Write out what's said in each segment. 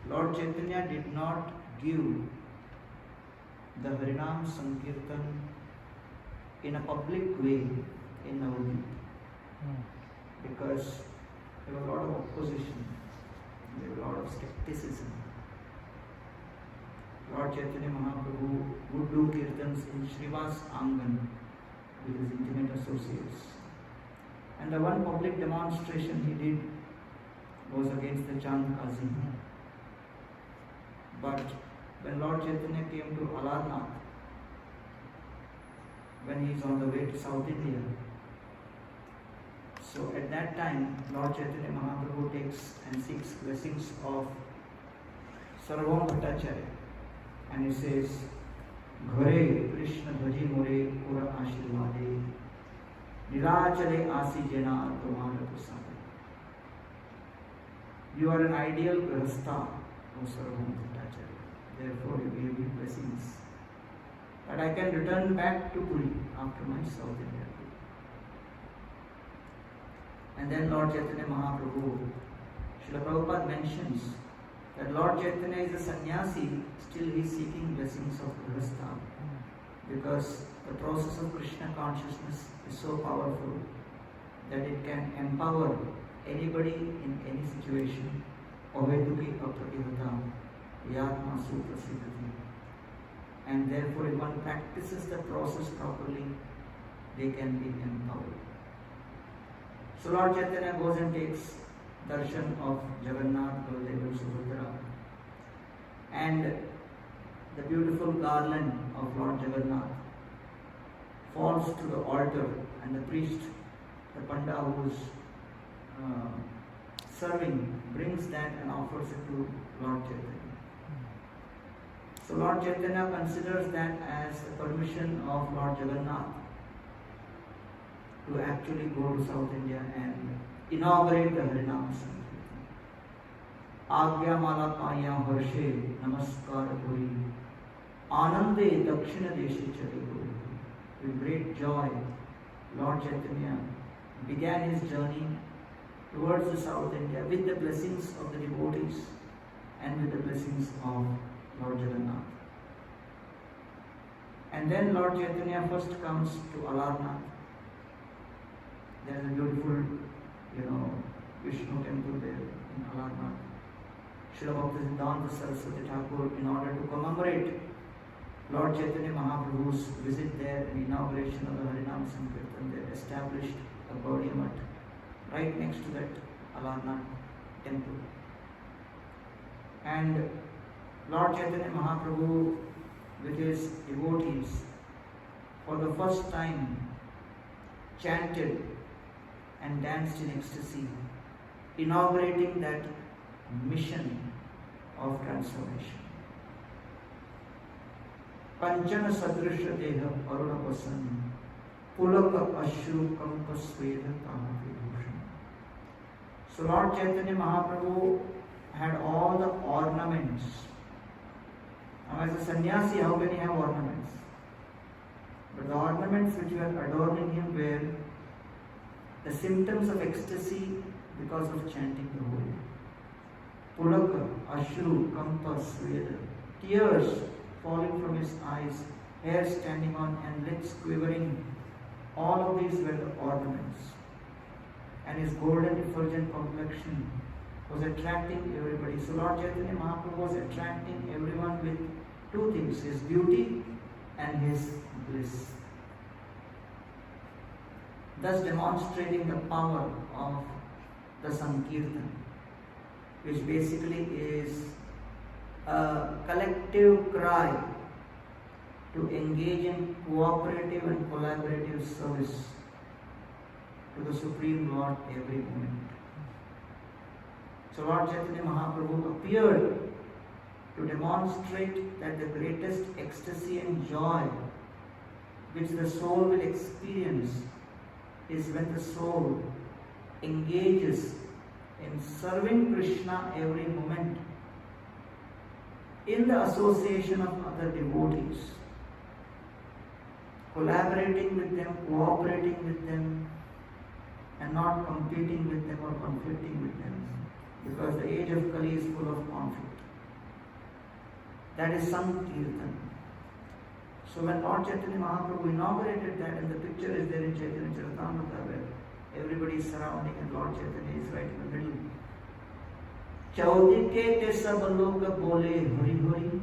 Lord Chaitanya did not give the Harinam Sankirtan in a public way in Navadvip because there was a lot of opposition, there was a lot of skepticism. Lord Chaitanya Mahaprabhu would do kirtans in Srivas Angan with his intimate associates. And the one public demonstration he did was against the Chand Kazi. But when Lord Chaitanya came to Alarnath, when he is on the way to South India, so at that time Lord Chaitanya Mahaprabhu takes and seeks blessings of Sarvam Bhattacharya, and he says, Ghare Krishna Bhaji More Pura Ashirvade Nirachare Asi Jena Tomara Prasada. You are an ideal Grahastha, O Sarvam Bhattacharya. Therefore, you gave me blessings that I can return back to Puri after my South India trip. And then Lord Chaitanya Mahaprabhu, Srila Prabhupada mentions that Lord Chaitanya is a sannyasi, still he is seeking blessings of Grahastha because the process of Krishna consciousness is so powerful that it can empower anybody in any situation. Aveduki apratihata yatma suprasiddhati. And therefore, if one practices the process properly, they can be empowered. So Lord Chaitanya goes and takes darshan of Jagannath, Baldev, Subhadra, and the beautiful garland of Lord Jagannath falls to the altar, and the priest, the Panda who is serving, brings that and offers it to Lord Chaitanya. So Lord Chaitanya considers that as the permission of Lord Jagannath to actually go to South India and inaugurate the Harinam Sankirtan. Agya Mala Kaya Harshe Namaskar Puri Anande Dakshina Deshe Chale Guru. With great joy, Lord Chaitanya began his journey towards the South India with the blessings of the devotees and with the blessings of Lord Jagannath. And then Lord Chaitanya first comes to Alarnath. There is a beautiful, Vishnu temple there in Alarnath. Srila Bhaktisiddhanta Saraswati Thakur, in order to commemorate Lord Chaitanya Mahaprabhu's visit there and inauguration of the Harinam Sankirtan, they established a Gaudiya Math right next to that Alarnath temple. And Lord Chaitanya Mahaprabhu with his devotees for the first time chanted and danced in ecstasy, inaugurating that mission of transformation. Panchana Sadrisha Deha Aruna Vasan Pulaka Ashru Kampa Sweda Tamati Bhushan. So Lord Chaitanya Mahaprabhu had all the ornaments. Now as a sannyasi, how can he have ornaments? But the ornaments which were adorning him were the symptoms of ecstasy because of chanting the holy. Pulaka, Ashru, Kampa, Sweda, tears falling from his eyes, hair standing on and lips quivering. All of these were the ornaments. And his golden effulgent complexion was attracting everybody. So Lord Chaitanya Mahaprabhu was attracting everyone with two things, his beauty and his bliss. Thus demonstrating the power of the Sankirtan, which basically is a collective cry to engage in cooperative and collaborative service to the Supreme Lord every moment. So Lord Chaitanya Mahaprabhu appeared to demonstrate that the greatest ecstasy and joy which the soul will experience is when the soul engages in serving Krishna every moment in the association of other devotees, collaborating with them, cooperating with them, and not competing with them or conflicting with them, because the age of Kali is full of conflict. that is Sankirtan. So when Lord Chaitanya Mahaprabhu inaugurated that, and the picture is there in Chaitanya Charitamrita where everybody is surrounding and Lord Chaitanya is right in the middle. Chaudike te sab log bole hari hari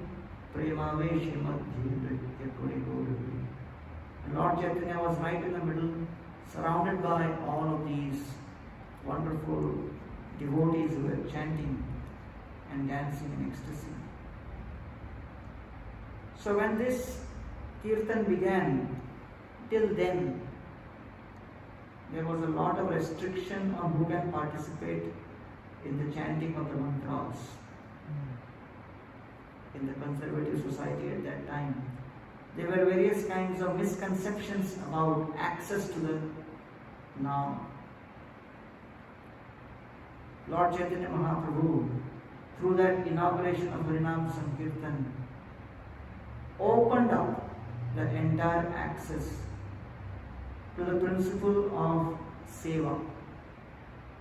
premavesh madhya nritya kori gori. And Lord Chaitanya was right in the middle, surrounded by all of these wonderful devotees who were chanting and dancing in ecstasy. So when this Kirtan began, till then there was a lot of restriction on who can participate in the chanting of the mantras. In the conservative society at that time, there were various kinds of misconceptions about access to the Naam. Lord Chaitanya Mahaprabhu, through that inauguration of Harinam Sankirtan, opened up the entire access to the principle of seva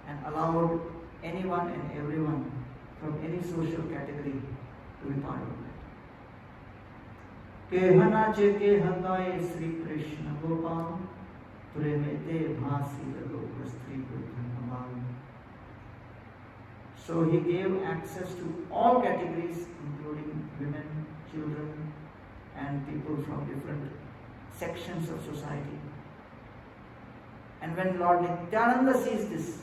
and allowed anyone and everyone from any social category to be part of it. Kehana cheke hagaye Sri Krishna Gopal premete bhasi loka Sri Krishna. So he gave access to all categories, including women, children, and people from different sections of society. And when Lord Nityananda sees this,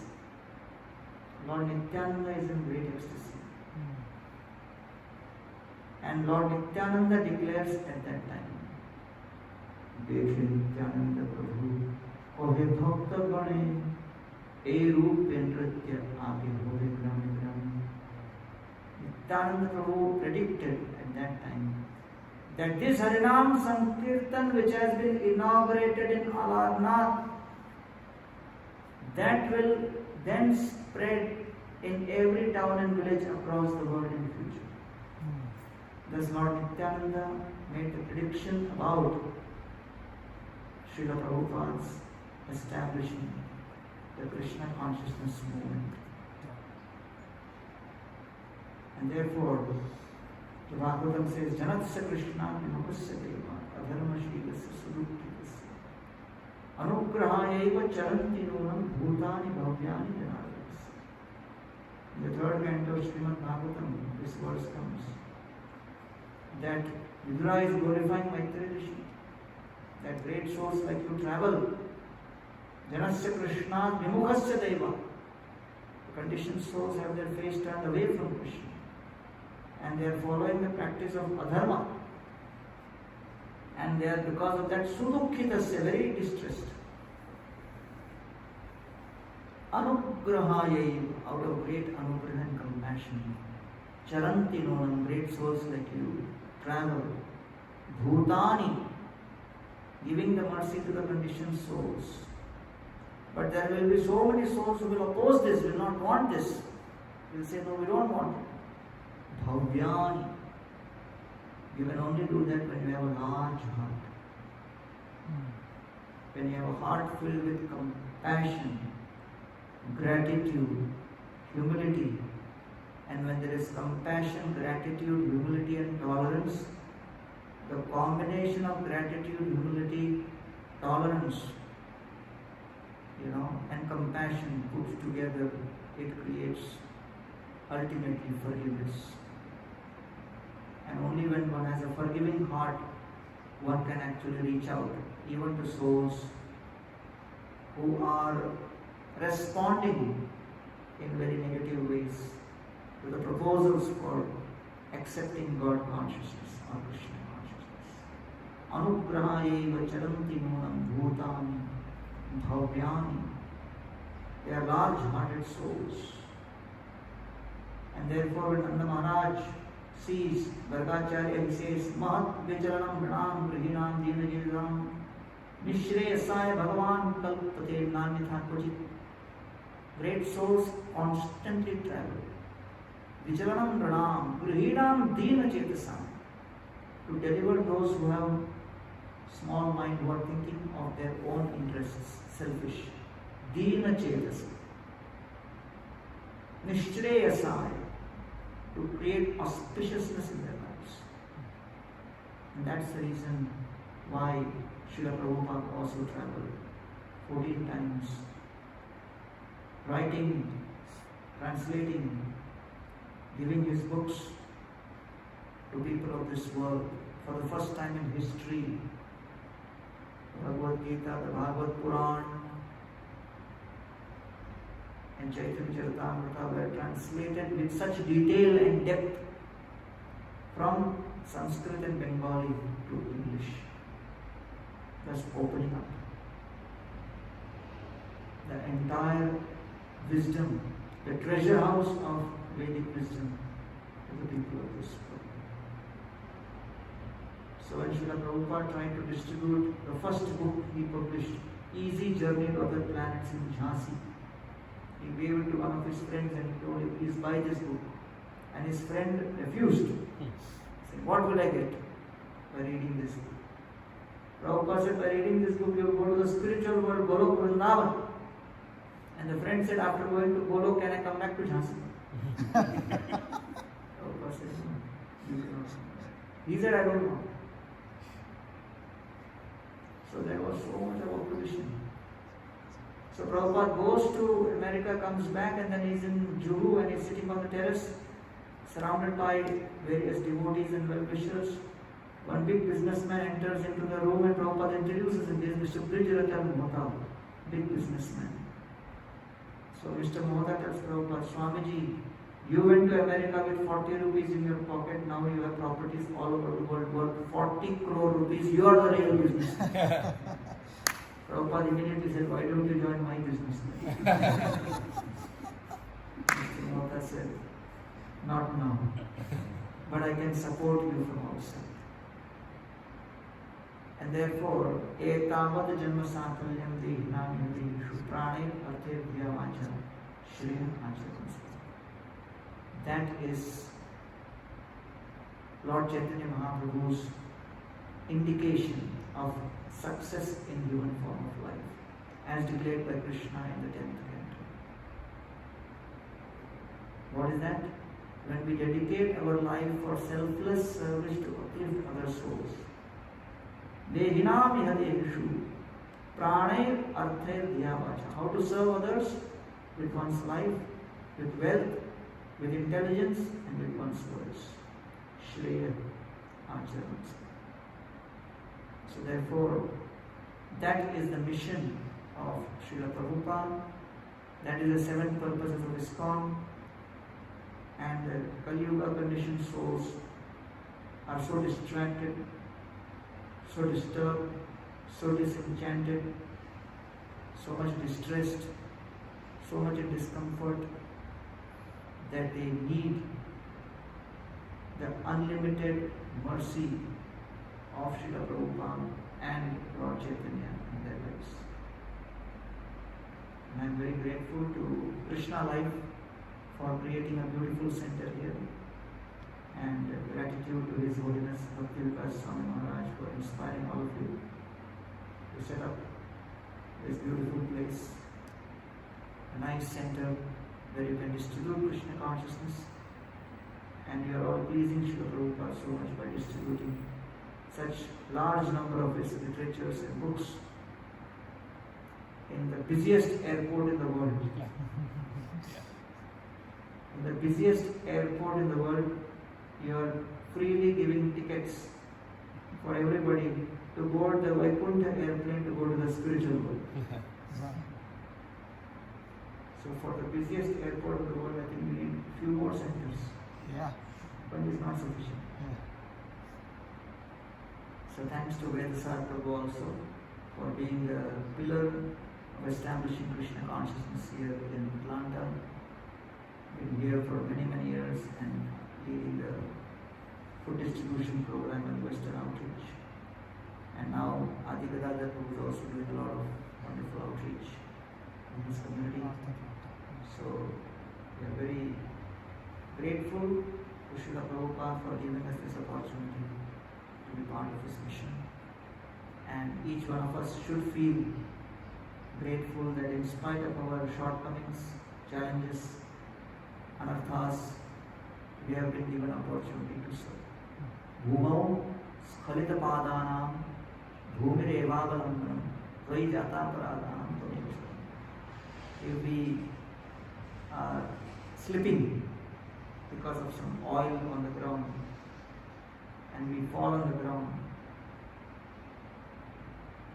Lord Nityananda is in great ecstasy. And Lord Nityananda declares at that time, Dekhe Nityananda Prabhu, Ohe Bhakta Gane, E Roop Nritya Aage Hore Grame Grame. Nityananda Prabhu predicted at that time that this Harinam Sankirtan which has been inaugurated in Alarnath, that will then spread in every town and village across the world in the future. Thus Lord Nityananda made the prediction about Srila Prabhupada's establishing the Krishna consciousness movement. And therefore, the Bhagavatam says, Janatsya Krishna Vinukasya Deva Adharma Shrilasya Suduktikasya Anugrahayeva Charanti Nunam Bhutani Bhavyani Janadasya. In the third canto of Srimad Bhagavatam, this verse comes that Vidura is glorifying Maitreya Rishi, that great souls like you travel. Janasya Krishna Vimukhasya Deva. The conditioned souls have their face turned away from Krishna. And they are following the practice of adharma. And they are, because of that, sudukhitasya, very distressed. Anugrahayai, out of great anugrah and compassion. Charanti nonam, great souls like you, travel. Bhutani, giving the mercy to the conditioned souls. But there will be so many souls who will oppose this, will not want this. Will say, no, we don't want it. Bhavyani. You can only do that when you have a large heart. When you have a heart filled with compassion, gratitude, humility. And when there is compassion, gratitude, humility and tolerance, the combination of gratitude, humility, tolerance, and compassion put together, it creates ultimately forgiveness. And only when one has a forgiving heart, one can actually reach out, even to souls who are responding in very negative ways to the proposals for accepting God consciousness or Krishna consciousness. Anugrahayeva charanti nunam bhutani bhavyani. They are large-hearted souls. And therefore when Nanda Maharaj sees Gargacharya, he says, Mahat vicharanam pranam grihinam dinajiram nishreyasaya bhagavan kalpate nanyatha kvachit. Great souls constantly travel. Vicharanam pranam grihinam dinachetasam, to deliver those who have small mind, who are thinking of their own interests, selfish. Dinachetasam. Nishreyasaya, to create auspiciousness in their lives. And that's the reason why Srila Prabhupada also traveled 14 times, writing, translating, giving his books to people of this world. For the first time in history, the Bhagavad Gita, the Bhagavad Puran, and Chaitanya Charitamrita were translated with such detail and depth from Sanskrit and Bengali to English, thus opening up the entire wisdom, the treasure house of Vedic wisdom to the people of this world. So when Srila Prabhupada tried to distribute the first book he published, Easy Journey to Other Planets in Jhansi, he gave it to one of his friends and he told him, please buy this book. And his friend refused. He said, what will I get by reading this book? Prabhupada said, by reading this book you will go to the spiritual world, Golok Vrindavan. And the friend said, after going to Golok, can I come back to Jhansi? Prabhupada said, no, you cannot. He said, I don't know. So there was so much of opposition. So Prabhupada goes to America, comes back, and then he's in Juhu and he's sitting on the terrace, surrounded by various devotees and well-wishers. One big businessman enters into the room and Prabhupada introduces him. This is Mr. Brijratan Mohta, big businessman. So Mr. Mohta tells Prabhupada, Swamiji, you went to America with 40 rupees in your pocket, now you have properties all over the world worth 40 crore rupees, you are the real businessman. Prabhupada immediately said, why don't you join my business? Mr. Mohta said, not now, but I can support you from outside. And therefore, etavad janma satalyam dehinam yadishu prane arte vyavacha shriya acharam. That is Lord Chaitanya Mahaprabhu's indication of success in human form of life, as declared by Krishna in the 10th canto. What is that? When we dedicate our life for selfless service to uplift other souls. Dehinam ihadeshu prane arthe dhyavacha. How to serve others? With one's life, with wealth, with intelligence, and with one's words. Shreya acharam. So therefore, that is the mission of Srila Prabhupada. That is the 7 purposes of ISKCON. And the Kali Yuga conditioned souls are so distracted, so disturbed, so disenchanted, so much distressed, so much in discomfort, that they need the unlimited mercy of Srila Prabhupada and Lord Chaitanya in their lives. And I am very grateful to Krishna Life for creating a beautiful center here, and gratitude to His Holiness Bhakti Vikas Swami Maharaj for inspiring all of you to set up this beautiful place, a nice center where you can distribute Krishna consciousness, and you are all pleasing Srila Prabhupada so much by distributing such large number of his literatures and books in the busiest airport in the world. In the busiest airport in the world, you are freely giving tickets for everybody to board the Vaikuntha airplane to go to the spiritual world. So for the busiest airport in the world, I think we need a few more centers. Yeah. But it's not sufficient. Yeah. So thanks to Vedasar Prabhu also for being the pillar of establishing Krishna consciousness here in Atlanta. Been here for many years and leading the food distribution program and Western outreach. And now Adi Gadadhar Prabhu is also doing a lot of wonderful outreach in his community. So we are very grateful to Srila Prabhupada for giving us this opportunity to be part of his mission. And each one of us should feel grateful that in spite of our shortcomings, challenges, anarthas, we have been given opportunity to serve. Bhumau स्खलितपादानां भूमिरेवावलम्बनं त्वयि जातापराधानां त्वमेव शरणं. If we are slipping because of some oil on the ground and we fall on the ground,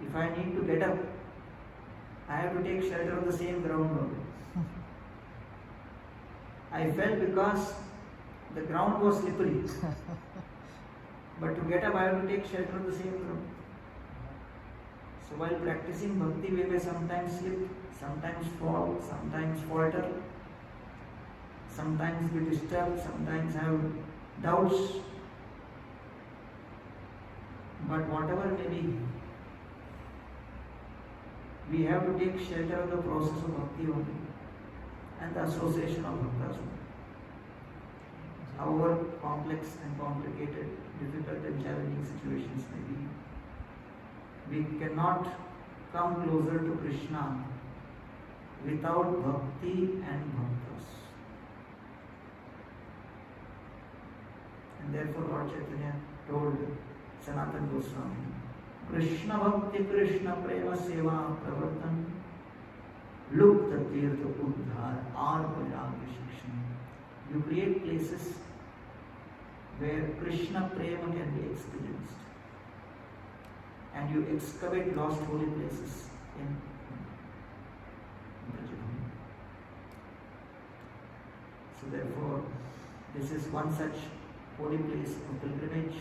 if I need to get up, I have to take shelter of the same ground only. I fell because the ground was slippery. But to get up, I have to take shelter of the same ground. So while practicing bhakti, we may sometimes slip, sometimes fall, sometimes falter, sometimes be disturbed, sometimes have doubts. But whatever may be, we have to take shelter of the process of bhakti only and the association of bhaktas only. However complex and complicated, difficult and challenging situations may be, we cannot come closer to Krishna without bhakti and bhaktas. And therefore Lord Chaitanya told Sanatana Goswami, Krishna Bhakti Krishna Prema Seva Pravartan Lupta Tirtha Uddhar Arpayagya Shikshan. You create places where Krishna Prema can be experienced. And you excavate lost holy places in Brajabhumi. So therefore, this is one such holy place of pilgrimage.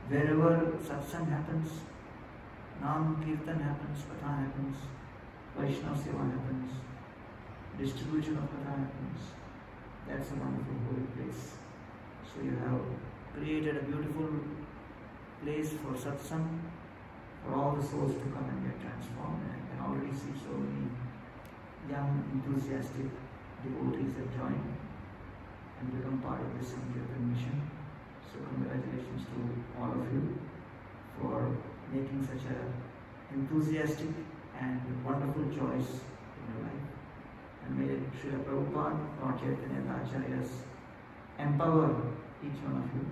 Wherever satsang happens, Nam Kirtan happens, Katha happens, Vaishnava Seva happens, distribution of Katha happens. That's a wonderful holy place. So you have created a beautiful place for satsang, for all the souls to come and get transformed. And I can already see so many young, enthusiastic devotees have joined and become part of this Sankirtan mission. So congratulations to all of you for making such an enthusiastic and wonderful choice in your life. And may Srila Prabhupada, Lord Chaitanya and the Acharyas empower each one of you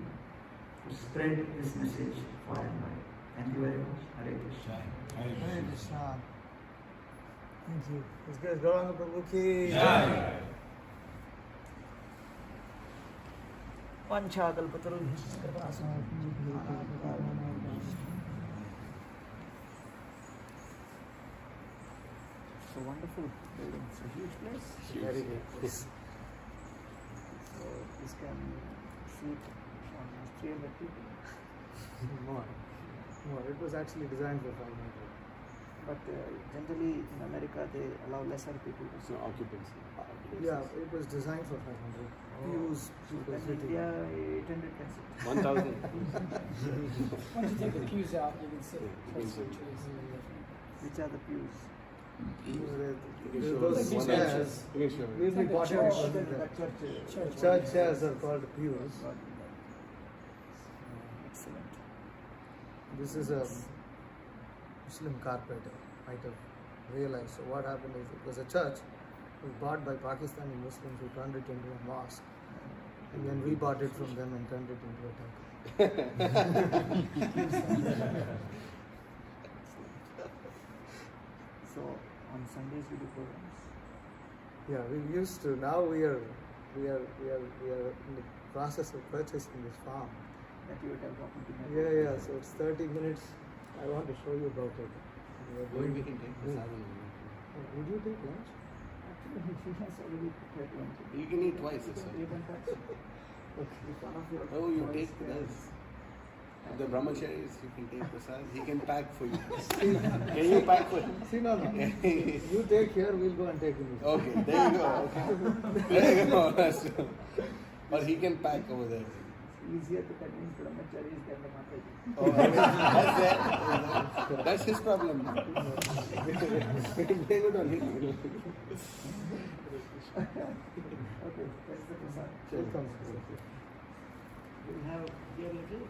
to spread this message far and wide. Thank you very much. Hare Krishna. Hare Krishna. Thank you. Let's go. Gauranga Prabhu ki Jai. Panchakalpatarubhyascha So wonderful building. It's a huge place. Very big. So this can seat almost 300 people. More. It was actually designed for 500. But generally in America they allow lesser people to sit. No occupancy. Yeah, it was designed for 500. Pews, people In sitting. India 800 can sit. 1,000. Once you take the pews out, you can sit. You can sit. Which are the pews? Those One chairs. You can show me. We'll be Like the bought church. out. Church. Church chairs are called pews. Excellent. This is a Muslim carpenter, might have realized. So what happened is it was a church. It was bought by Pakistani Muslims who turned it into a mosque. And then we bought it from them and turned it into a temple. So on Sundays we do programs. Yeah, we used to. Now we are in the process of purchasing this farm. That you would have gotten to know. Yeah. So it's 30 minutes. I want to show you about it. We can take this out. Would you take lunch? Actually, he has already prepared lunch. You can eat twice. You Sir. can even touch. If one of your Oh, you boys take there- this. The brahmacharis, you can take prasad. He can pack for you. Can you pack for him? See, no. You take here, we'll go and take him. Okay, there you go. Okay. There you go. Or he can pack over there. It's easier to convince brahmacharis than the Mataji. Oh, that's his problem. Blame it on him. Okay, that's the prasad. Welcome. We'll have beer little.